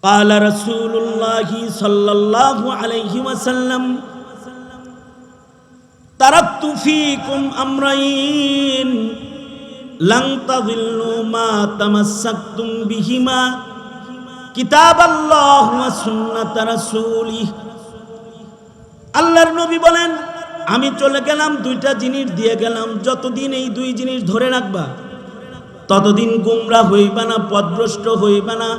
قال رسول الله صلى الله عليه وسلم تركت فيكم أمرين لن تضلوا ما تمسكتم بهما কিতাব আল্লাহ ওয়া সুন্নাত রাসূলিহি। আল্লাহর নবী বলেন, আমি চলে গেলাম, দুইটা জিনিস দিয়ে গেলাম, যতদিন এই দুই জিনিস ধরে রাখবা ততদিন গোমরা হইবা না, পথভ্রষ্ট হইবা না।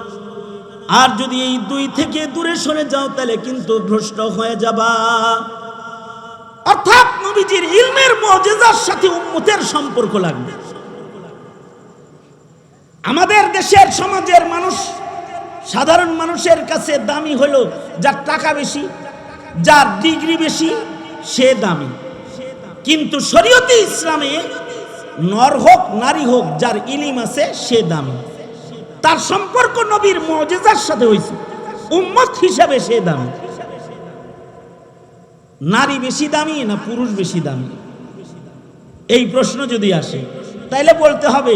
আর যদি এই দুই থেকে দূরে সরে যাও তাহলে কিন্তু ভ্রষ্ট হয়ে যাবা। অর্থাৎ নবীজির ইলমের মুজিজার সাথে উম্মতের সম্পর্ক লাগবে। আমাদের দেশের সমাজের মানুষ, সাধারণ মানুষের কাছে দামি হলো যার টাকা বেশি, যার ডিগ্রি বেশি, সে দামি। কিন্তু শরীয়তে ইসলামে নর হোক নারী হোক, যার ইলিম আছে সে দামি। তার সম্পর্ক নবীর মুজিজার সাথে হয়েছে, উম্মত হিসাবে সে দামি। নারী বেশি দামি না পুরুষ বেশি দামি, এই প্রশ্ন যদি আসে তাইলে বলতে হবে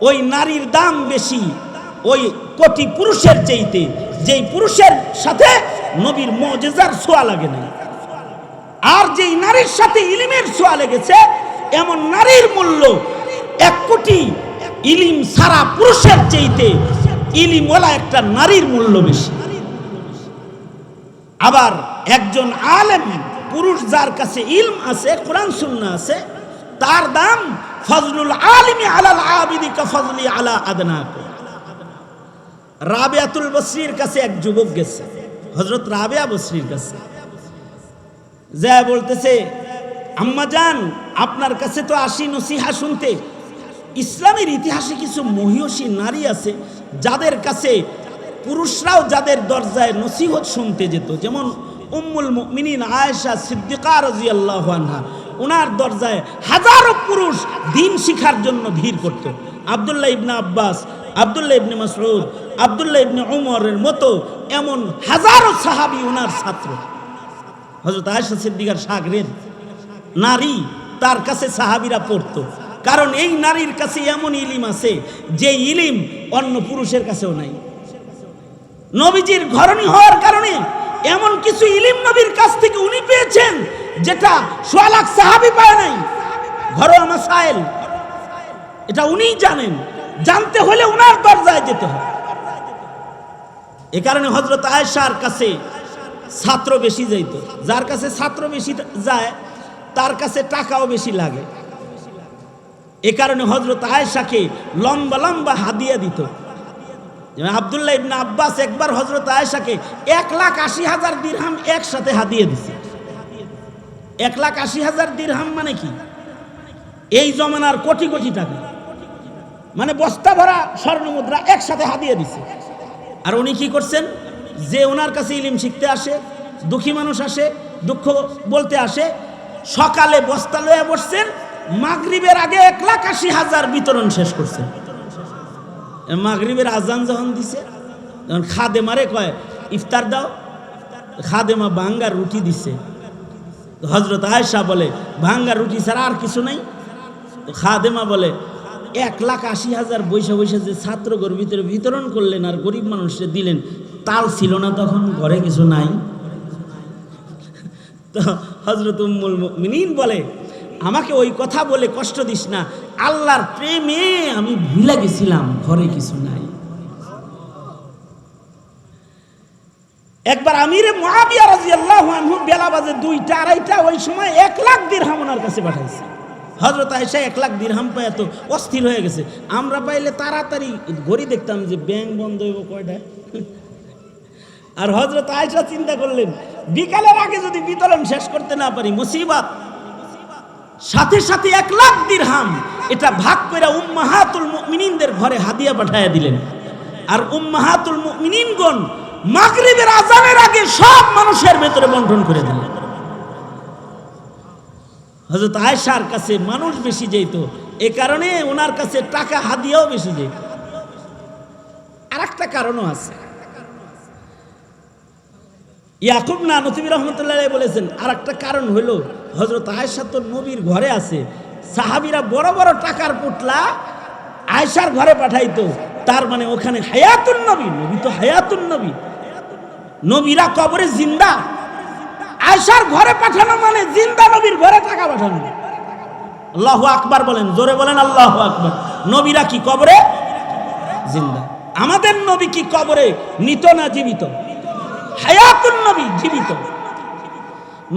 ওই নারীর দাম বেশি ওই কোটি পুরুষের চাইতে, যেই পুরুষের সাথে নবীর মুজিজার ছোঁয়া লাগে না। আর যেই নারীর সাথে ইলিমের ছোঁয়া লেগেছে, এমন নারীর মূল্য 1 কোটি ইলিম সারা পুরুষের চাইতে ইলিমওয়ালা একটা নারীর মূল্য বেশি। আবার একজন আলেম পুরুষ যার কাছে ইলম আছে, কোরআন সুন্নাহ আছে, তার দাম ফজলুল আলিমি আলাল আবিদি কা ফজলি আলা আদনাকুম। রাবিয়াতুল বসরির কাছে এক যুবক গেছে, হযরত রাবিয়া বসরির কাছে যা বলতেছে, আম্মা জান, আপনার কাছে তো আসি নসিহা শুনতে। ইসলামের ইতিহাসে কিছু মহিয়সী নারী আছে যাদের কাছে পুরুষরাও যাদের দরজায় নসিহত শুনতে যেত, যেমন উম্মুল মুমিনিন আয়েশা সিদ্দিকা রাদিয়াল্লাহু আনহা, ওনার দরজায় হাজারো পুরুষ দ্বীন শিখার জন্য ভিড় করত। আব্দুল্লাহ ইবনে আব্বাস, আব্দুল্লাহ ইবনে মাসউদ, আব্দুল্লাহ ইবনে উমরের মতো এমন হাজারো সাহাবী ওনার ছাত্র। হযরত আয়েশা সিদ্দিকার শাগরেদ নারী, তার কাছে সাহাবীরা পড়তো, কারণ এই নারীর কাছে এমন ইলিম আছে যে ইলিম অন্য পুরুষের কাছেও নাই। নবীজির ঘরণী হওয়ার কারণে এমন কিছু ইলিম নবীর কাছ থেকে উনি পেয়েছেন যেটা 100 লাখ সাহাবী পায় নাই। ঘরোয়া মাসাইল এটা উনিই জানেন, জানতে হলে উনার দরজায় যেতে হবে। এ কারণে হযরত আয়েশার কাছে ছাত্র বেশি যাইত। যার কাছে ছাত্র বেশি যায় তার কাছে টাকাও বেশি লাগে। এ কারণে হযরত আয়েশাকে লম্বা লম্বা হাদিয়া দিত। আব্দুল্লাহ ইবনে আব্বাস একবার হযরত আয়েশাকে 1,80,000 দিরহাম একসাথে হাদিয়া দিছে। 1,80,000 দিরহাম মানে কি? এই জমানার কোটি কোটি টাকা, মানে বস্তা ভরা স্বর্ণ মুদ্রা একসাথে হাদিয়া দিছে। আর উনি কি করছেন, যে ওনার কাছে ইলম শিখতে আসে, দুঃখী মানুষ আসে, দুঃখ বলতে আসে, সকালে বস্তা লয়ে বসছেন, মাগরিবের আগে 1,80,000 বিতরণ শেষ করছেন। মাগরিবের আজান যখন দিছে, তখন খাদেমারে কয় ইফতার দাও, খাদেমা ভাঙ্গা রুটি দিছে। হযরত আয়েশা বলে, ভাঙ্গা রুটি ছাড়া আর কিছু নাই? তো খাদেমা বলে, 1,80,000 বৈশা বৈশা যে ছাত্রগর ভিতরে বিতরণ করলেন আর গরিব মানুষকে দিলেন, তাল ছিল না তখন, ঘরে কিছু নাই? তো হযরত উম্মুল মুমিনিন বলে, আমাকে ওই কথা বলে কষ্ট দিস না, আল্লাহর প্রেমে আমি ভুলে গেছিলাম ঘরে কিছু নাই। একবার আমিরে মুআবিয়া রাদিয়াল্লাহু আনহু বেলা বাজে 2টা 2:30, ওই সময় 1 লাখ দিরহাম ওনার কাছে পাঠাইছে। হযরত আয়েশা 1 লাখ দিরহাম পায় তো অস্থির হয়ে গেছে। আমরা পাইলে তাড়াতাড়ি ঘড়ি দেখতাম যে ব্যাংক বন্ধ হইব কয়টায়। আর হযরত আয়েশা চিন্তা করলেন, বিকালের আগে যদি বিতরণ শেষ করতে না পারি মুসিবত। সাথে সাথে 1 লাখ দিরহাম এটা ভাগ করে উম্মাহাতুল মুমিনিনদের ঘরে হাদিয়া পাঠায়া দিলেন। আর উম্মাহাতুল মুমিনিনগণ মাগরিবের আজানের আগে সব মানুষের ভেতরে বন্টন করে দিলেন। হযরত আয়েশার কাছে মানুষ বেশি যেত, এ কারণে ওনার কাছে টাকা হাদিয়াও বেশি যেত। আর একটা কারণও আছে, ইয়াকুব নানতুবি রহমতুল্লাহ আলাইহি বলেছেন, আর একটা কারণ হলো হযরত আয়েশা তো নবীর ঘরে আছে, সাহাবীরা বড় বড় টাকার পুটলা আয়েশার ঘরে পাঠাইতো, তার মানে ওখানে হায়াতুন নবী, নবী তো হায়াতুন নবী, নবীরা কবরে জিন্দা। আয়েশার ঘরে পাঠানো মানে জিন্দা নবীর ঘরে টাকা পাঠানো। আল্লাহু আকবার বলেন, জোরে বলেন আল্লাহু আকবার। নবীরা কি কবরে জিন্দা? আমাদের নবী কি কবরে মৃত না জীবিত? হায়াতুন নবী, জীবিত।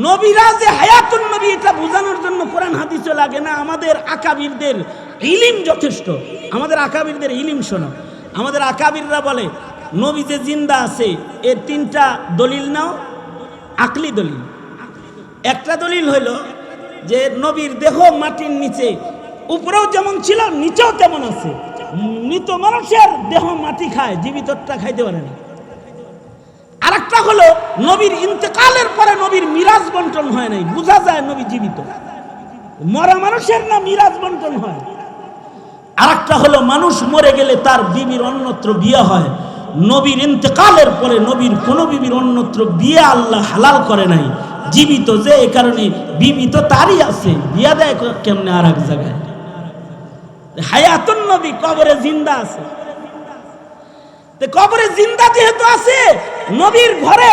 নবীরা যে হায়াতুন নবী এটা বোঝানোর জন্য কোরআন হাদিসও লাগে না, আমাদের আকাবিরদের ইলম যথেষ্ট। আমাদের আকাবিরদের ইলম শোনো। আমাদের আকাবিররা বলে নবী যে জিন্দা আছে এর তিনটা দলিল নাও, আকলি দলিল। একটা দলিল হইল যে নবীর দেহ মাটির নিচে, উপরেও যেমন ছিল নিচেও তেমন আছে। মৃত মানুষের দেহ মাটি খায়, জীবিতটা খাইতে পারে না। আরেকটা হলো নবীর ইন্তেকালের পরে নবীর মিরাজ বন্টন হয় নাই, বোঝা যায় নবী জীবিত। মরা মানুষের না মিরাজ বন্টন হয়। আরেকটা হলো মানুষ মরে গেলে তার বিবির অন্যত্র বিয়ে হয়। নবীর ইন্তেকালের পরে নবীর কোন বিবির অন্যত্র বিয়ে আল্লাহ হালাল করে নাই, জীবিত যে এ কারণে বিবি তো তারই আছে, বিয়া দেয় কেমনে আর এক জায়গায়? হায়াতুন নবী কবরে জিন্দা আছে। কবরে জিন্দা যেহেতু আছে, নবীর ঘরে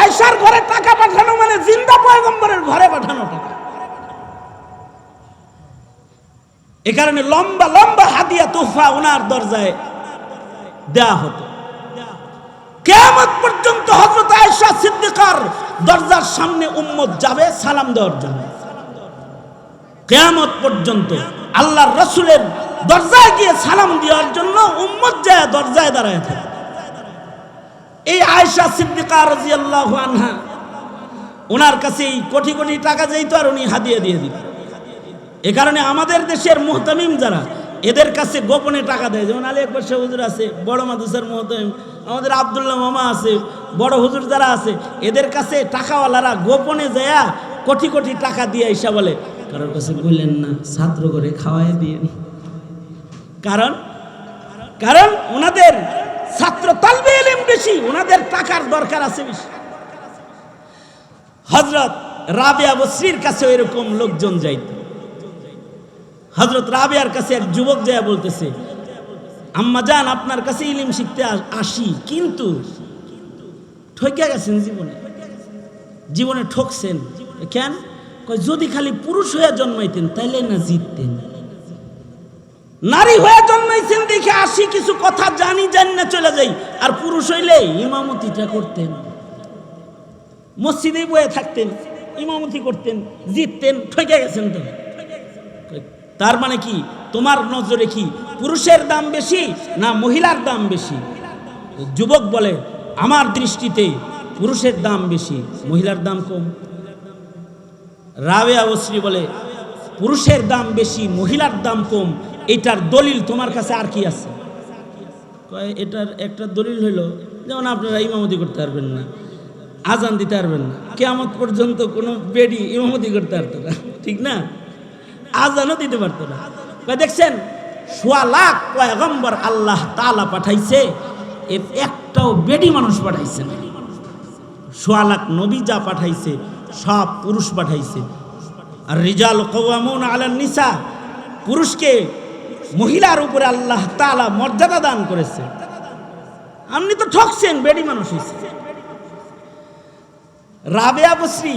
আয়েশার ঘরে টাকা পাঠানো মানে জিন্দা পয়গম্বরের ঘরে পাঠানো টাকা। এ কারণে লম্বা লম্বা হাদিয়া তোহফা ওনার দরজায় দেয়া হতো। কিয়ামত পর্যন্ত হযরত আয়েশা সিদ্দিকার দরজার সামনে উম্মত যাবে সালাম দেওয়ার জন্য। কিয়ামত পর্যন্ত আল্লাহর রাসূলের দরজায় গিয়ে সালাম দেওয়ার জন্য উম্মত যায় দরজায় দাঁড়ায় থাকে। এই আয়েশা সিদ্দিকা রাদিয়াল্লাহু আনহা, ওনার কাছে কোটি কোটি টাকা যেত আর উনি হাদিয়া দিয়ে দিত। এ কারণে আমাদের দেশের মুহতামিম যারা, এদের কাছে গোপনে টাকা দেয়। যেমন আলী আকবর শাহ হুজুর আছে, বড় মাদ্রাসার মুহতামিম, আমাদের আব্দুল্লাহ মামা আছে, বড় হুজুর যারা আছে, এদের কাছে টাকাওয়ালারা গোপনে যায় কোটি কোটি টাকা দিয়ে এসে বলে কারোর কাছে বললেন না, ছাত্র করে খাওয়াই দিয়ে। কারণ কারণ ওনাদের ছাত্র তালবে ইলম বেশি, ওনাদের টাকার দরকার আছে বেশি। হযরত রাবিয়া বসরির কাছে এরকম লোকজন যাইত। হযরত রাবিয়ার কাছে এক যুবক যায় বলতেছে, আম্মা জান আপনার কাছে ইলম শিখতে আসি, কিন্তু ঠকে গেছেন, জীবনে ঠকছেন। কেন? যদি খালি পুরুষ হয়ে জন্মাইতেন তাইলে না জিততেন, নারী হয়ে জন্মাইছেন দেখে আসি, কিছু কথা জানি না চলে যাই, আর পুরুষ হইলে ইমামতিটা করতেন, মসজিদে বয়ে থাকতেন, ইমামতি করতেন, জিততেন। ঠকে গেছেন তো। তার মানে কি তোমার নজরে কি পুরুষের দাম বেশি না মহিলার দাম বেশি? যুবক বলে আমার দৃষ্টিতে পুরুষের দাম বেশি, মহিলার দাম কম। রাবিয়া বসরি বলে পুরুষের দাম বেশি, মহিলার দাম কম। এটার দলিল তোমার কাছে আর কি আছে? এটার একটা দলিল হইল, যেমন আপনারা ইমামতি করতে পারবেন না, আজান দিতে পারবেন না, কিয়ামত পর্যন্ত কোনো বেডি ইমামতি করতে পারতো না, ঠিক না? আজানও দিতে পারতো না। দেখছেন, 1.25 লাখ পয়গম্বর আল্লাহ তাআলা পাঠাইছে, এর একটাও বেডি মানুষ পাঠাইছে না। 1.25 লাখ নবী যা পাঠাইছে সব পুরুষ পাঠাইছে। আর রিজাল কাওয়ামুনা আলান নিসা, পুরুষকে মহিলার উপরে আল্লাহ তাআলা মর্যাদা দান করেছে। আপনি তো ঠকছেন, বেডি মানুষ হইছে। রাবিয়া বসরি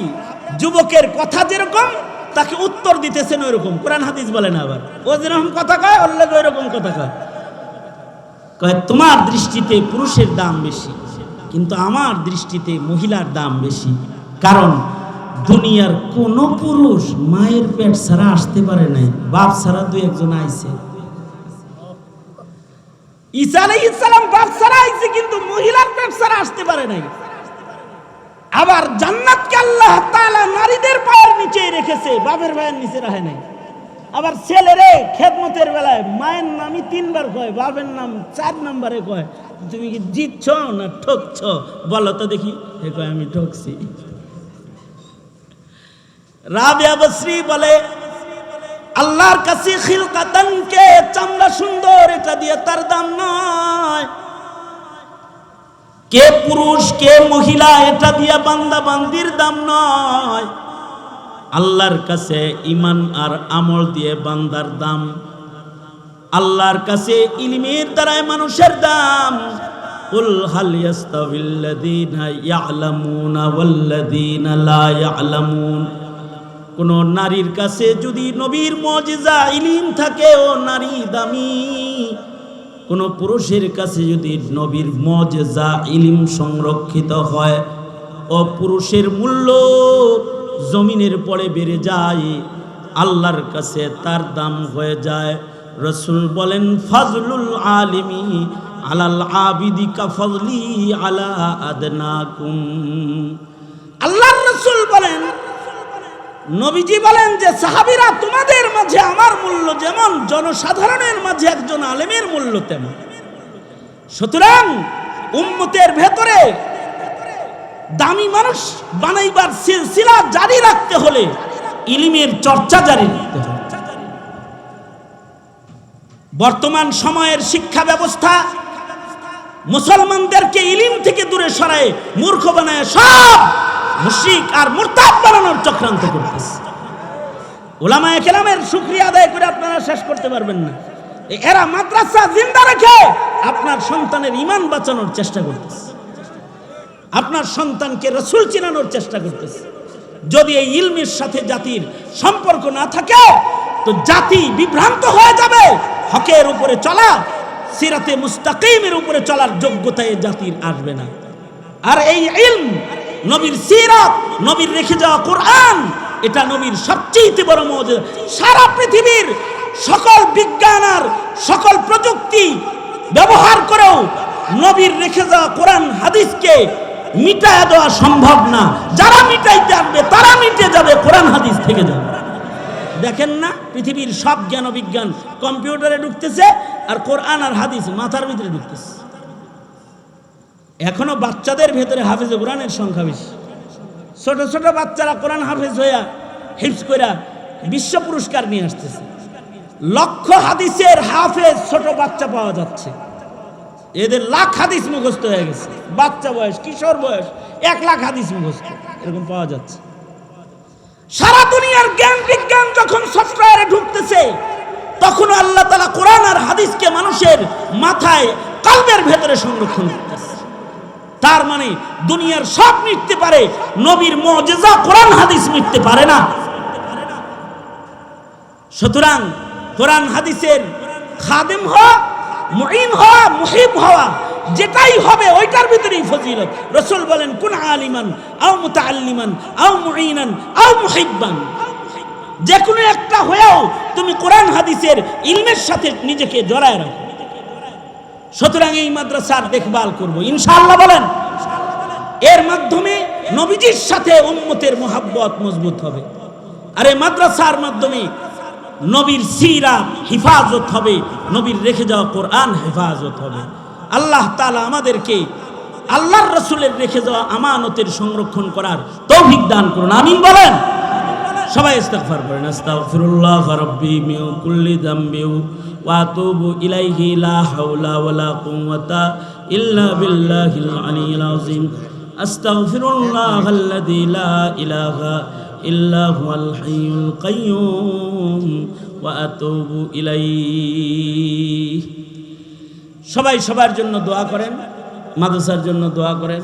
যুবকের কথা যেরকম তাকে উত্তর দিতেছেন ওইরকম, কোরআন হাদিস বলে না। আবার ও যেরকম কথা কয় ওর লাগে ওইরকম কথা কয়। তোমার দৃষ্টিতে পুরুষের দাম বেশি, কিন্তু আমার দৃষ্টিতে মহিলার দাম বেশি। কারণ দুনিয়ার কোন পুরুষ মায়ের পেট ছাড়া আসতে পারে নাই, বাপ ছাড়া 2-1 আইছে। ঈসা আলাইহিস সালাম বাপ ছাড়া আইছে, কিন্তু মহিলার পেট ছাড়া আসতে পারে নাই। আবার জান্নাতকে আল্লাহ তাআলা নারীদের পায়ের নিচে রেখেছে, বাপের পায়ের নিচে রাখে নাই। আবার ছেলেরে খেদমতের বেলায় মায়ের নামই 3 বার কয়, বাপের নাম 4 নম্বরে কয়। তুমি কি জিতছ না ঠকছ বলো তো দেখি? এ কয় আমি ঠকছি। রাবিয়া বসরি বলে আল্লাহর কাছে খিলকাতান কে চামড়া সুন্দর, এটা দিয়ে তার দাম নয়। কে পুরুষ কে মহিলা এটা দিয়া বান্দা বান্দির দাম নয়। আল্লাহর কাছে ঈমান আর আমল দিয়ে বান্দার দাম। আল্লাহর কাছে ইলমের দ্বারাই মানুষের দাম। কুল হাল ইয়াস্তাবিল্লাযীনা ইয়ালামুনা ওয়াল্লাযীনা লা ইয়ালামুন। কোন নারীর কাছে যদি নবীর মুজিজা ইলম থাকে ও নারী দামি, কোন পুরুষের কাছে যদি নবীর মুজিজা ইলম সংরক্ষিত হয় ও পুরুষের মূল্য জমিনের পরে বেড়ে যায়, আল্লাহর কাছে তার দাম হয়ে যায়। রাসূল বলেন ফাজলুল আলিমি আলাল আবিদি কাফজলি আলা আদনাকুম। আল্লাহর রাসূল বলেন, নবীজি বলেন যে সাহাবীরা তোমাদের মাঝে আমার মূল্য যেমন জনসাধারণের মাঝে একজন আলেমের মূল্য তেমন। সুতরাং উম্মতের ভেতরে দামি মানুষ বানাইবার সিলসিলা জারি রাখতে হলে ইলমের চর্চা জারি রাখতে হবে। বর্তমান সময়ের শিক্ষা ব্যবস্থা মুসলমানদেরকে ইলম থেকে দূরে সরায় মূর্খ বানায় সব মুশরিক আর মুরতাদ বানানোর চক্রান্ত করতেছে। উলামায়ে কেরামের শুকরিয়া আদায় করে আপনারা শেষ করতে পারবেন না। এরা মাদ্রাসা জিন্দা রেখে আপনার সন্তানের ঈমান বাঁচানোর চেষ্টা করতেছে, আপনার সন্তানকে রাসূল চিনানোর চেষ্টা করতেছে। যদি এই ইলমের সাথে জাতির সম্পর্ক না থাকে তো জাতি বিভ্রান্ত হয়ে যাবে। হকের উপরে চলা, সিরাতে মুস্তাকিমের উপরে চলার যোগ্যতা এই জাতির আসবে না। আর এই ইলম, নবীর সিরাত, নবীর রেখে যাওয়া কোরআন, এটা নবীর সবচেয়ে বড় মুজিজা। সারা পৃথিবীর সকল বিজ্ঞান আর সকল প্রযুক্তি ব্যবহার করেও নবীর রেখে যাওয়া কোরআন হাদিসকে মিটায়া দেওয়া সম্ভব না। যারা মিটাইতে আসবে তারা মিটে যাবে, কোরআন হাদিস থেকে যাবে। দেখেন না, পৃথিবীর সব জ্ঞান ও বিজ্ঞান কম্পিউটারে ঢুকতেছে আর কোরআন আর হাদিস মাথার ভিতরে ঢুকতেছে। এখনো বাচ্চাদের ভেতরে হাফেজ কোরআনের সংখ্যা বেশি। ছোট ছোট বাচ্চারা কোরআন হাফেজ হইয়া হিফজ কইরা বিশ্ব পুরস্কার নিয়ে আসতেছে। লক্ষ হাদিসের হাফেজ ছোট বাচ্চা পাওয়া যাচ্ছে। এদের লাখ হাদিস মুখস্থ হয়ে গেছে, বাচ্চা বয়স, কিশোর বয়স 1 লাখ হাদিস মুখস্থ এরকম পাওয়া যাচ্ছে। সারা দুনিয়ার জ্ঞান বিজ্ঞান যখন সফটওয়্যারে ঢুকতেছে, তখন আল্লাহ তাআলা কোরআন আর হাদিসকে মানুষের মাথায়, কলবের ভেতরে সংরক্ষণ করতেছে। তার মানে দুনিয়ার সব মিটতে পারে, নবীর মুজিজা কোরআন হাদিস মিটতে পারে না। সুতরাং কোরআন হাদিসের খাদেম হওয়া, মুঈন হওয়া, মুহিব হওয়া, যেটাই হবে ওইটার ভিতরেই ফজিলত। রাসূল বলেন কুন আলিমান আও মুতাআল্লিমান আও মুঈনান আও মুহিব্বান। যে কোনো একটা হয়েও তুমি কোরআন হাদিসের ইলমের সাথে নিজেকে জড়ায় রাখো। সুতরাং এই মাদ্রাসার দেখভাল করব ইনশাআল্লাহ। বলেন, এর মাধ্যমে নবীজির সাথে উম্মতের মুহাব্বত মজবুত হবে। আর এই মাদ্রাসার মাধ্যমে নবীর সিরাত হিফাজত হবে, নবীর রেখে যাওয়া কোরআন হেফাজত হবে। আল্লাহ তাআলা আমাদেরকে আল্লাহর রাসূলের রেখে যাওয়া আমানতের সংরক্ষণ করার তৌফিক দান করুন, আমিন বলেন। সবাই ইস্তিগফার করেন। আস্তাগফিরুল্লাহ রাব্বি মিন কুল্লি যামবি ওয়া আতুবু ইলাইহি লা হাওলা ওয়ালা কুওয়াতা ইল্লা বিল্লাহিল আলিয়্যিল আযীম। আস্তাগফিরুল্লাহাল্লাযী লা ইলাহা ইল্লা হুয়াল হাইয়ুল কাইয়্যুম ওয়া আতুবু ইলাইহি। সবাই সবার জন্য দোয়া করেন, মাদ্রাসার জন্য দোয়া করেন।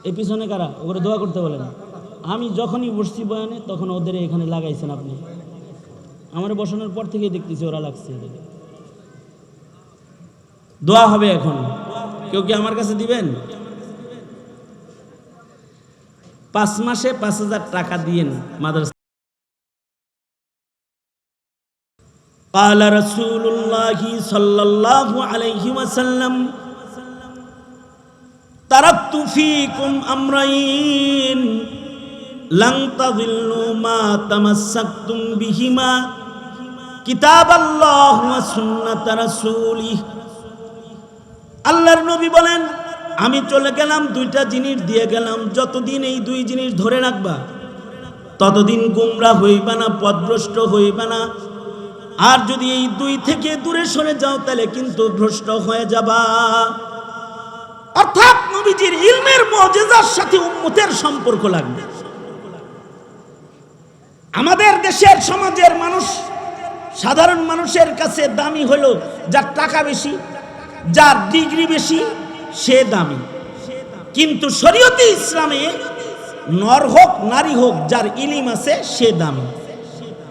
এই পিছনে কারা, ওগুলো দোয়া করতে বলেন। আমি যখনই বসছি বয়ানে তখন ওদের এখানে লাগাইছেন আপনি। আমার বসানোর পর থেকেই দেখতেছি ওরা লাগছে। দোয়া হবে এখন। কেউ কি আমার কাছে দিবেন? 5 মাসে 5000 টাকা দিয়েন মাদ্রাসা। قال رسول الله صلى الله عليه وسلم تركت فيكم أمرين لن تضلوا ما تمسكتم بهما كتاب الله وسنة رسوله। আল্লাহর নবী বলেন, আমি চলে গেলাম, 2টা জিনিস দিয়ে গেলাম। যতদিন এই 2 জিনিস ধরে রাখবা ততদিন গোমরাহ হইবা না, পথভ্রষ্ট হইবা না। আর যদি এই 2 থেকে দূরে সরে যাও তাহলে কিন্তু ভ্রষ্ট হয়ে যাবা। অর্থাৎ নবীজির ইলমের মুজিজার সাথে উম্মতের সম্পর্ক লাগবে। আমাদের দেশের সমাজের মানুষ সাধারণ মানুষের কাছে দামি হলো যার টাকা বেশি, যার ডিগ্রি বেশি, সে দামি। কিন্তু শরীয়তে ইসলামে নর হোক নারী হোক যার ইলিম আছে সে দামি।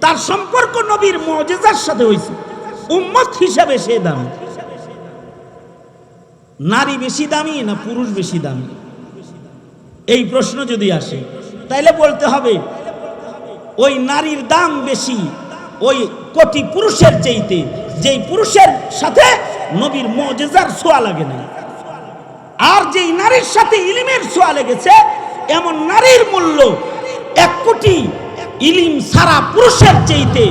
তার সম্পর্ক নবীর মুজিজার সাথে হয়েছে, উম্মত হিসাবে সে দামি। নারী বেশি দামি না পুরুষ বেশি দামি, এই প্রশ্ন যদি আসে তাইলে বলতে হবে ওই নারীর দাম বেশি ওই কোটি পুরুষের চাইতে, যেই পুরুষের সাথে নবীর মুজিজার ছোঁয়া লাগে না। আর যেই নারীর সাথে ইলিমের ছোঁয়া লেগেছে এমন নারীর মূল্য 1 কোটি ইলিম সারা পুরুষের চাইতে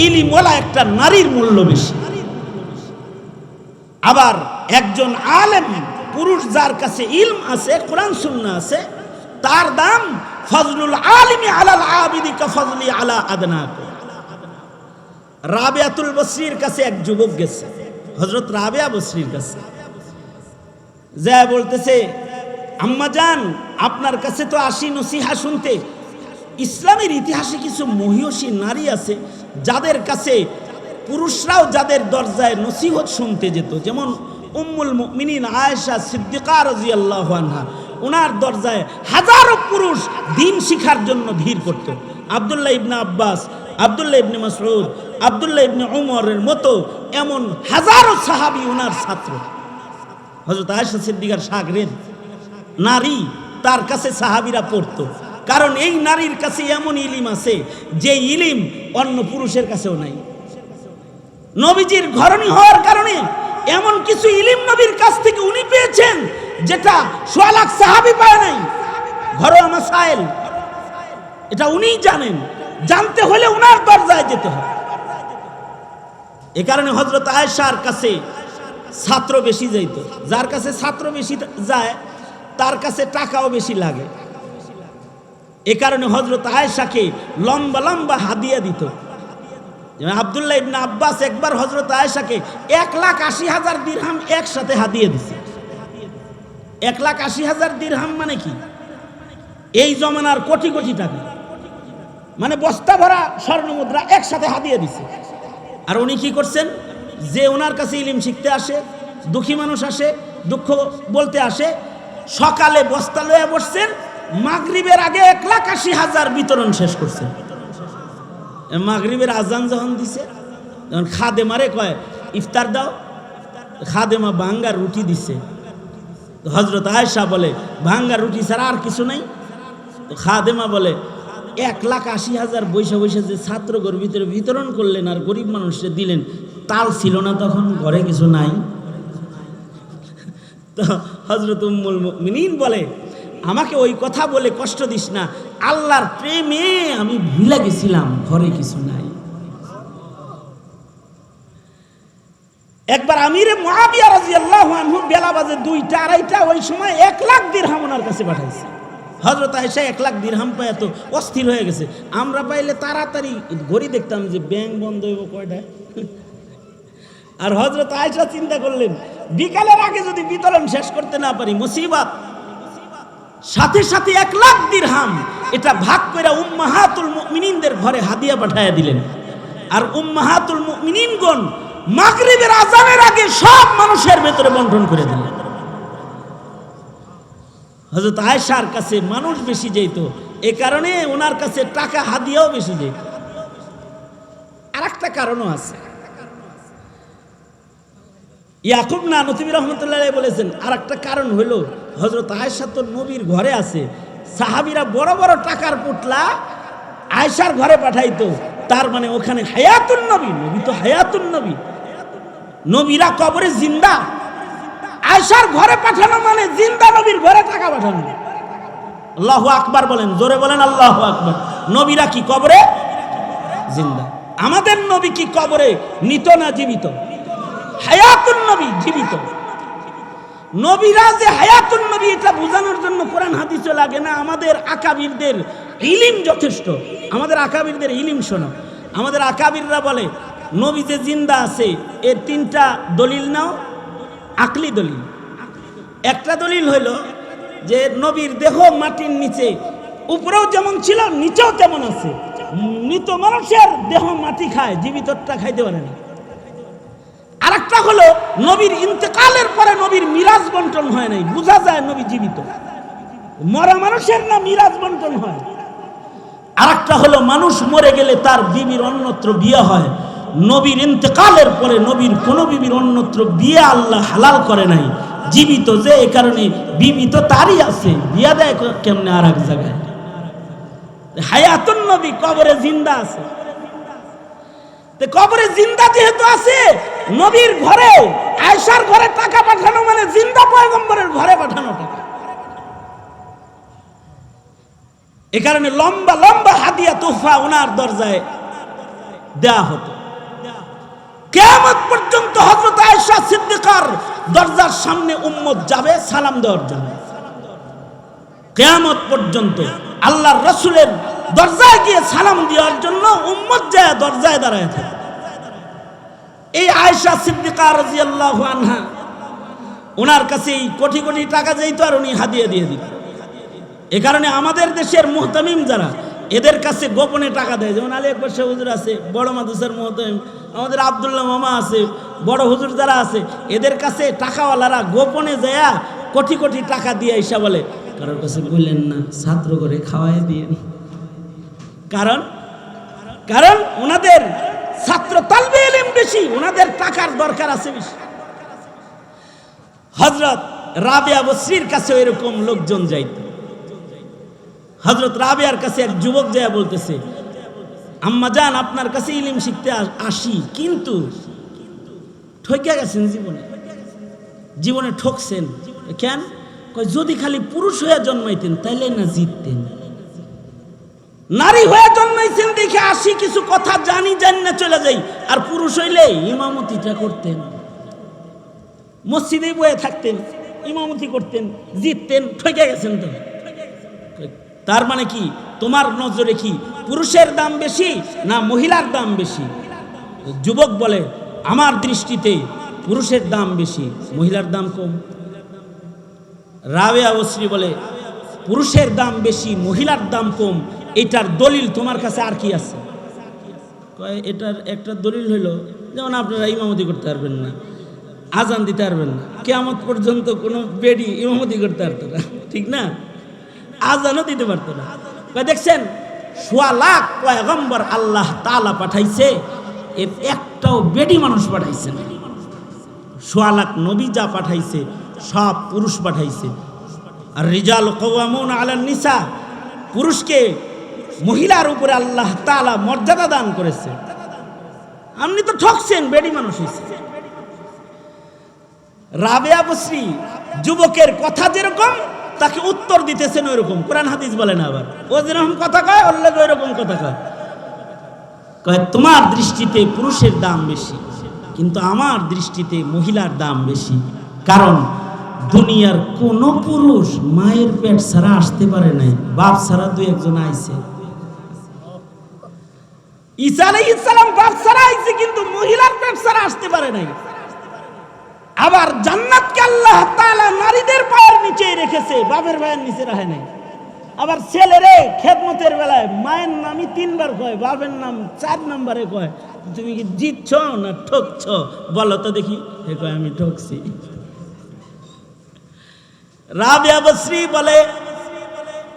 ইলিমওয়ালা একটা নারীর মূল্য বেশি। আবার একজন আলেম পুরুষ যার কাছে ইলম আছে, কোরআন সুন্নাহ আছে, তার দাম ফজলুল আলিমি আলাল আবিদি কা ফজলি আলা আদনাকুম। রাবিয়াতুল বসরির কাছে এক যুবক গেছে, হযরত রাবিয়া বসরির কাছে যা বলতেছে, আম্মা জান আপনার কাছে তো আসি নসিহা শুনতে। ইসলামের ইতিহাসে কিছু মহিয়সী নারী আছে যাদের কাছে পুরুষরাও যাদের দরজায় নসিহত শুনতে যেত, যেমন উম্মুল মুমিনিন আয়েশা সিদ্দিকা রাদিয়াল্লাহু আনহা, ওনার দরজায় হাজারো পুরুষ দ্বীন শিখার জন্য ভিড় করত। আব্দুল্লাহ ইবনে আব্বাস, আব্দুল্লাহ ইবনে মাসউদ, আব্দুল্লাহ ইবনে উমরের মতো এমন হাজারো সাহাবী ওনার ছাত্র। হযরত আয়েশা সিদ্দিকার শাগরেদ নারী, তার কাছে সাহাবীরা পড়তো, কারণ এই নারীর কাছে এমন ইলিম আছে যে ইলিম অন্য পুরুষের কাছেও নাই। নবীজির ঘরণী হওয়ার কারণে এমন কিছু ইলিম নবীর কাছ থেকে উনি পেয়েছেন যেটা 100 লাখ সাহাবী পায় নাই। ঘরোয়া মাসাইল এটা উনিই জানেন, জানতে হলে উনার দরজায় যেতে হয়। এ কারণে হযরত আয়েশার কাছে ছাত্র বেশি যাইত। যার কাছে ছাত্র বেশি যায় তার কাছে টাকাও বেশি লাগে। এ কারণে হযরত আয়েশাকে লম্বা লম্বা হাদিয়া দিত। আব্দুল্লাহ ইবনে আব্বাস একবার হযরত আয়েশাকে 1,80,000 দিরহাম একসাথে হাদিয়া দিছে। 1,80,000 দিরহাম মানে কি? এই জমানার কোটি কোটি টাকা, মানে বস্তা ভরা স্বর্ণ মুদ্রা একসাথে হাদিয়া দিছে। আর উনি কি করছেন, যে ওনার কাছে ইলম শিখতে আসে, দুঃখী মানুষ আসে, দুঃখ বলতে আসে, সকালে বস্তা লয়ে বসছেন, মাগরিবের আগে 1,80,000 বিতরণ শেষ করছেন। মাগরিবের আজান যখন দিছে, যখন খাদেমারে কয় ইফতার দাও, খাদেমা ভাঙ্গা রুটি দিছে। হযরত আয়েশা বলে ভাঙ্গা রুটি ছাড়া আর কিছু নাই? তো খাদেমা বলে 1,80,000 বৈশা বৈশা যে ছাত্রঘর ভিতরে বিতরণ করলেন আর গরিব মানুষকে দিলেন, তাল ছিল না তখন, ঘরে কিছু নাই? তো হযরত উম্মুল মুমিনিন বলে, আমাকে ওই কথা বলে কষ্ট দিস না, আল্লাহর প্রেমে আমি ভুলে গেছিলাম ঘরে কিছু নাই। একবার আমিরে মুআবিয়া রাদিয়াল্লাহু আনহু বেলা বাজে 2টা 2:30, ওই সময় 1 লাখ দিরহাম ওনার কাছে পাঠাইছে। হযরত আয়েশা 1 লাখ দিরহাম পায় তো অস্থির হয়ে গেছে। আমরা পাইলে তাড়াতাড়ি ঘড়ি দেখতাম যে ব্যাংক বন্ধ হইব কয়টা। আর হযরত আয়েশা চিন্তা করলেন বিকালের আগে যদি বিতরণ শেষ করতে না পারি মুসিবত। সাথে সাথে 1 লাখ দিরহাম এটা ভাগ করে উম্মাহাতুল মুমিনিনদের ঘরে হাদিয়া পাঠায়া দিলেন। আর উম্মাহাতুল মুমিনিনগণ মাগরিবের আজানের আগে সব মানুষের ভেতরে বন্টন করে দিলেন। হযরত আয়েশার কাছে মানুষ বেশি যেত, এ কারণে ওনার কাছে টাকা হাদিয়াও বেশি যেত। আর একটা কারণও আছে, ইয়াকুব নানুতুবি রহমতুল্লাহ আলাইহি বলেছেন, আর একটা কারণ হলো হযরত আয়েশা তো নবীর ঘরে আছে, সাহাবীরা বড় বড় টাকার পুটলা আয়েশার ঘরে পাঠাইতো, তার মানে ওখানে হায়াতুন নবী, নবী তো হায়াতুন নবী, নবীরা কবরে জিন্দা, আয়েশার ঘরে পাঠানো মানে জিন্দা নবীর ঘরে টাকা পাঠানো। আল্লাহু আকবার বলেন, জোরে বলেন আল্লাহু আকবার। নবীরা কি কবরে জিন্দা? আমাদের নবী কি কবরে মৃত না জীবিত? হায়াতুন নবী, জীবিত। নবীরা যে হায়াতুন নবী এটা বোঝানোর জন্য কোরআন হাদিসও লাগে না, আমাদের আকাবিরদের ইলম যথেষ্ট। আমাদের আকাবিরদের ইলম শোনো। আমাদের আকাবিররা বলে নবী যে জিন্দা আছে এর 3টা দলিল নাও, আকলি দলিল। একটা দলিল হইল যে নবীর দেহ মাটির নিচে, উপরেও যেমন ছিল নিচেও তেমন আছে, মৃত মানুষের দেহ মাটি খায়, জীবিতটা খাইতে পারে না। আর একটা হলো নবীর ইন্তেকালের পরে নবীর মিরাজ বন্টন হয় নাই, বোঝা যায় নবী জীবিত। মরা মানুষের না মিরাজ বন্টন হয়। আর একটা হলো মানুষ মরে গেলে তার বিবির অন্যত্র বিয়ে হয়, নবীর ইন্তেকালের পরে নবীর কোন বিবির অন্যত্র বিয়ে আল্লাহ হালাল করে নাই। জীবিত যে, এ কারণে বিবি তো তারই আছে, বিয়ে দেয় কেমনে আর এক জায়গায়? হায়াতুন নবী কবরে জিন্দা আছে। কবরে জিন্দা যেহেতু আছে, নবীর ঘরে আয়েশার ঘরে টাকা পাঠানো মানে জিন্দা পয়গম্বরের ঘরে পাঠানো টাকা। এ কারণে লম্বা লম্বা হাদিয়া তোহফা ওনার দরজায় দেয়া হতো। কিয়ামত পর্যন্ত হযরত আয়েশা সিদ্দিকার দরজার সামনে উম্মত যাবে সালাম দেওয়ার জন্য। কিয়ামত পর্যন্ত আল্লাহর রাসূলের দরজায় গিয়ে সালাম দেওয়ার জন্য উম্মত যায় দরজায় দাঁড়ায় থাকে। এই আয়েশা সিদ্দিকা রাদিয়াল্লাহু আনহা, ওনার কাছে কোটি কোটি টাকা যাইতো আর উনি হাদিয়া দিয়ে দিত। এ কারণে আমাদের দেশের মুহতামিম যারা, এদের কাছে গোপনে টাকা দেয়। যেমন আলী আকবর শাহ হুজুর আছে, বড় মাদ্রাসার মুহতামিম, আমাদের আব্দুল্লাহ মামা আছে, বড় হুজুর যারা আছে, এদের কাছে টাকাওয়ালারা গোপনে যায় কোটি কোটি টাকা দিয়ে আইসা বলে, কারোর কাছে বললেন না, ছাত্র করে খাওয়াই দিয়ে। কারণ কারণ ওনাদের ছাত্র তালবে ইলম বেশি, ওনাদের টাকার দরকার আছে বেশি। হযরত রাবিয়া বসরির কাছে এরকম লোকজন যাইত। হযরত রাবিয়ার কাছে এক যুবক যায় বলতেছে, আম্মা জান, আপনার কাছে ইলম শিখতে আসি, কিন্তু ঠকে গেছেন, জীবনে ঠকছেন। কেন? যদি খালি পুরুষ হয়ে জন্মাইতেন তাইলে না জিততেন, নারী হয়ে জন্মাইছেন দেখে আসি, কিছু কথা জানি না চলে যাই, আর পুরুষ হইলে ইমামতিটা করতেন, মসজিদে বয়ে থাকতেন, ইমামতি করতেন, জিততেন, ঠকে গেছেন। তো তার মানে কি, তোমার নজরে কি পুরুষের দাম বেশি না মহিলার দাম বেশি? যুবক বলে, আমার দৃষ্টিতে পুরুষের দাম বেশি, মহিলার দাম কম। রাবিয়া বসরি বলে, পুরুষের দাম বেশি, মহিলার দাম কম, এটার দলিল তোমার কাছে আর কি আছে? কয়, এটার একটা দলিল হইলো, যেমন আপনারা ইমামতি করতে পারবেন না, আজান দিতে পারবেন না, কিয়ামত পর্যন্ত কোনো বেডি ইমামতি করতে পারতো না, ঠিক না? আজানও দিতে পারতো না। দেখছেন, 1.25 লাখ পয়গম্বর আল্লাহ তাআলা পাঠাইছে, এর একটাও বেডি মানুষ পাঠাইছে না। 1.25 লাখ নবী যা পাঠাইছে সব পুরুষ পাঠাইছে। আর রিজাল কাওয়ামুন আলান নিসা, পুরুষকে মহিলার উপরে আল্লাহ তাআলা মর্যাদা দান করেছে। আপনি তো ঠকছেন, বেডি মানুষ হইছে। রাবিয়া বসরি যুবকের কথা যেরকম, তাকে উত্তর দিতেছেন ওইরকম। কোরআন হাদিস বলে না, আবার ও যেরকম কথা কয় ওর লাগে ওইরকম কথা কয়। তোমার দৃষ্টিতে পুরুষের দাম বেশি, কিন্তু আমার দৃষ্টিতে মহিলার দাম বেশি। কারণ দুনিয়ার কোন পুরুষ মায়ের পেট ছাড়া আসতে পারে নাই, বাপ ছাড়া 2-1 আইছে। ঈসা আলাইহিস সালাম বাপ ছাড়া আইছে, কিন্তু মহিলার পেট ছাড়া আসতে পারে নাই। আবার জান্নাতকে আল্লাহ তাআলা নারীদের পায়ের নিচে রেখেছে, বাপের পায়ের নিচে রাখে নাই। আবার ছেলেরে খেদমতের বেলায় মায়ের নামই 3 বার কয়, বাপের নাম 4 নম্বরে কয়। তুমি কি জিতছ না ঠকছ বলো তো দেখি? এ কয়, আমি ঠকছি। রাবিয়া বসরি বলে,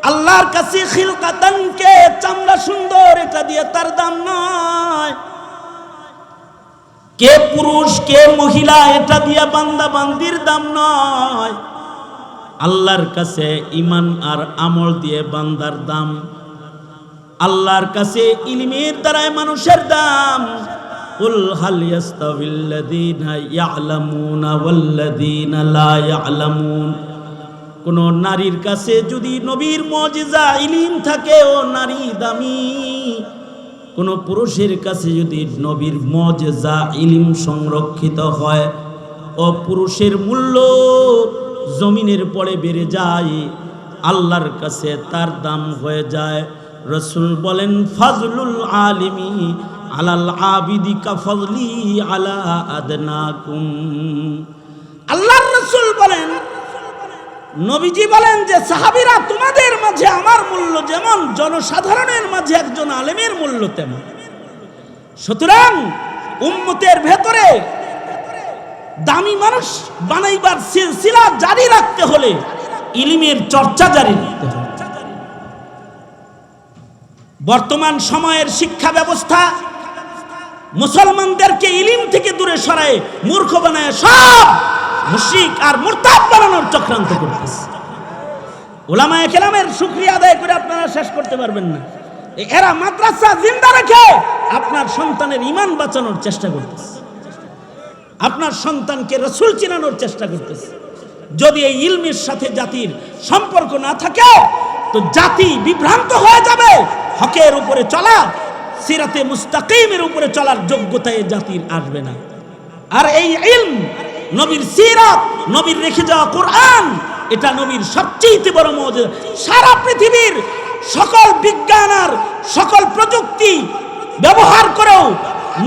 আল্লাহর কাছে খিলকাতান কে চামড়া সুন্দর, এটা দিয়ে তার দাম নয়। কে পুরুষ কে মহিলা, এটা দিয়ে বান্দা বান্দির দাম নয়। আল্লাহর কাছে ঈমান আর আমল দিয়ে বান্দার দাম। আল্লাহর কাছে ইলমের দ্বারাই মানুষের দাম। কুল হাল ইয়াস্তাবিল্লাযীনা ইয়ালামুনা ওয়াল্লাযীনা লা ইয়ালামুন। কোন নারীর কাছে যদি নবীর মুজিজা ইলম থাকে, ও নারী দামি। কোন পুরুষের কাছে যদি নবীর মুজিজা ইলম সংরক্ষিত হয়, ও পুরুষের মূল্য জমিনের পরে বেড়ে যায়, আল্লাহর কাছে তার দাম হয়ে যায়। রাসূল বলেন, ফাজলুল আলিমি আলাল আবিদি কাফাজলি আলা আদনাকুম। আল্লাহর রাসূল বলেন, নবীজি বলেন যে সাহাবীরা, তোমাদের মাঝে আমার মূল্য যেমন জনসাধারণের মাঝে একজন আলেমের মূল্য তেমন। সুতরাং উম্মতের ভেতরে দামি মানুষ বানাইবার সিলসিলা জারি রাখতে হলে ইলমের চর্চা জারি রাখতে হবে। বর্তমান সময়ের শিক্ষা ব্যবস্থা মুসলমানদেরকে ইলম থেকে দূরে সরায় মূর্খ বানায় সব মুশরিক আর মুরতাদ বানানোর চক্রান্ত করতেছে। উলামায়ে কেরামের শুকরিয়া আদায় করে আপনারা শেষ করতে পারবেন না। এরা মাদ্রাসা জিন্দা রেখে আপনার সন্তানের ঈমান বাঁচানোর চেষ্টা করতেছে, আপনার সন্তানকে রাসূল চিনানোর চেষ্টা করতেছে। যদি এই ইলমের সাথে জাতির সম্পর্ক না থাকে তো জাতি বিভ্রান্ত হয়ে যাবে। হকের উপরে চলা, সিরাতে মুস্তাকিমের উপরে চলার যোগ্যতা এই জাতির আসবে না। আর এই ইলম, নবীর সিরাত, নবীর রেখে যাওয়া কোরআন, এটা নবীর সবচেয়ে বড় মুজিজা। সারা পৃথিবীর সকল বিজ্ঞান আর সকল প্রযুক্তি ব্যবহার করেও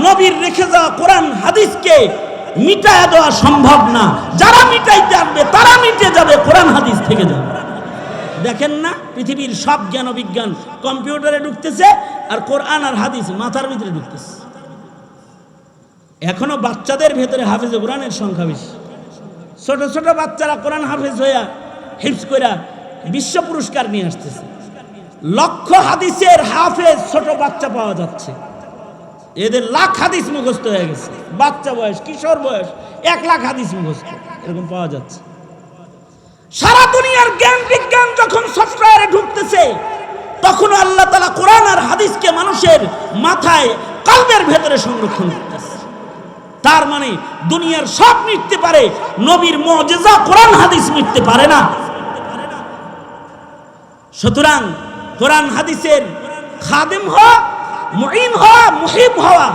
নবীর রেখে যাওয়া কোরআন হাদিসকে মিটায়া দেওয়া সম্ভব না। যারা মিটাইতে আসবে তারা মিটে যাবে, কোরআন হাদিস থেকে যাবে। দেখেন না, পৃথিবীর সব জ্ঞান বিজ্ঞান কম্পিউটারে ঢুকতেছে আর কোরআন আর হাদিস মাথার ভিতরে ঢুকতেছে। এখনো বাচ্চাদের ভেতরে হাফেজে কোরআনের সংখ্যা বেশি। ছোট ছোট বাচ্চারা কোরআন হাফেজ হইয়া হিফজ কইরা বিশ্ব পুরস্কার নিয়ে আসতেছে। লক্ষ হাদিসের হাফেজ ছোট বাচ্চা পাওয়া যাচ্ছে। এদের লাখ হাদিস মুখস্থ হয়ে গেছে। বাচ্চা বয়স, কিশোর বয়স 1 লাখ হাদিস মুখস্থ এরকম পাওয়া যাচ্ছে। সারা দুনিয়ার জ্ঞান বিজ্ঞান যখন সফটওয়্যারে ঢুকতেছে তখন আল্লাহ তাআলা কোরআন আর হাদিসকে মানুষের মাথায়, কলবের ভেতরে সংরক্ষণ করতেছে। তার মানে দুনিয়ার সব মিটতে পারে, নবীর মুজিজা কোরআন হাদিস মিটতে পারে না। সুতরাং কোরআন হাদিসের খাদেম হওয়া, মুঈন হওয়া, মুহিব হওয়া,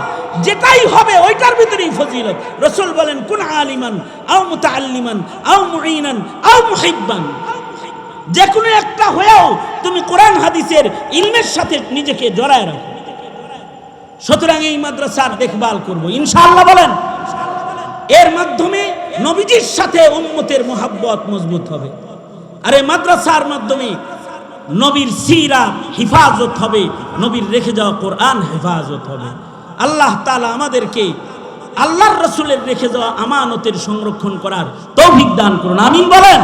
যেটাই হবে ওইটার ভিতরেই ফজিলত। রাসূল বলেন, কুন আলিমান আও মুতাআল্লিমান আও মুঈনান আও মুহিব্বান। যে কোনো একটা হয়েও তুমি কোরআন হাদিসের ইলমের সাথে নিজেকে জড়ায় রাখো। সুতরাং এই মাদ্রাসার দেখভাল করব ইনশাআল্লাহ। বলেন, এর মাধ্যমে নবীজির সাথে উম্মতের মুহাব্বত মজবুত হবে। আর এই মাদ্রাসার মাধ্যমে নবীর সিরাত হিফাজত হবে, নবীর রেখে যাওয়া কোরআন হেফাজত হবে। আল্লাহ তাআলা আমাদেরকে আল্লাহর রাসূলের রেখে যাওয়া আমানতের সংরক্ষণ করার তৌফিক দান করুন, আমিন বলেন।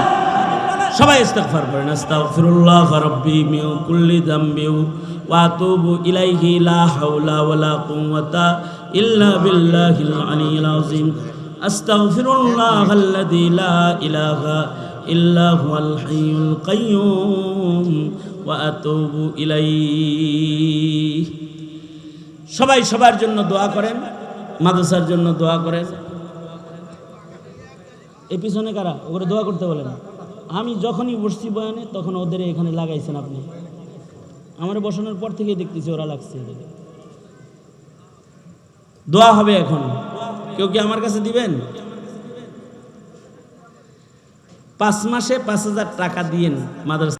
সবাই ইস্তিগফার করেন। আস্তাগফিরুল্লাহ রাব্বি মিন কুল্লি যামবি ওয়া আতুবু ইলাইহি লা হাওলা ওয়ালা কুওয়াতা ইল্লা বিল্লাহিল আলিয়্যিল আযীম। আস্তাগফিরুল্লাহাল্লাযী লা ইলাহা ইল্লা হুয়াল হাইয়ুল কাইয়্যুম ওয়া আতুবু ইলাইহি। সবাই সবার জন্য দোয়া করেন, মাদ্রাসার জন্য দোয়া করেন। এই পিছনে কারা? ওরে দোয়া করতে বলেন। আমি যখনই বসছি বয়ানে তখন ওদের এখানে লাগাইছেন আপনি। আমার বসানোর পর থেকেই দেখতেছি ওরা লাগছে। দোয়া হবে এখন। কেউ কি আমার কাছে দিবেন? 5 মাসে 5,000 টাকা দিয়েন মাদ্রাসা।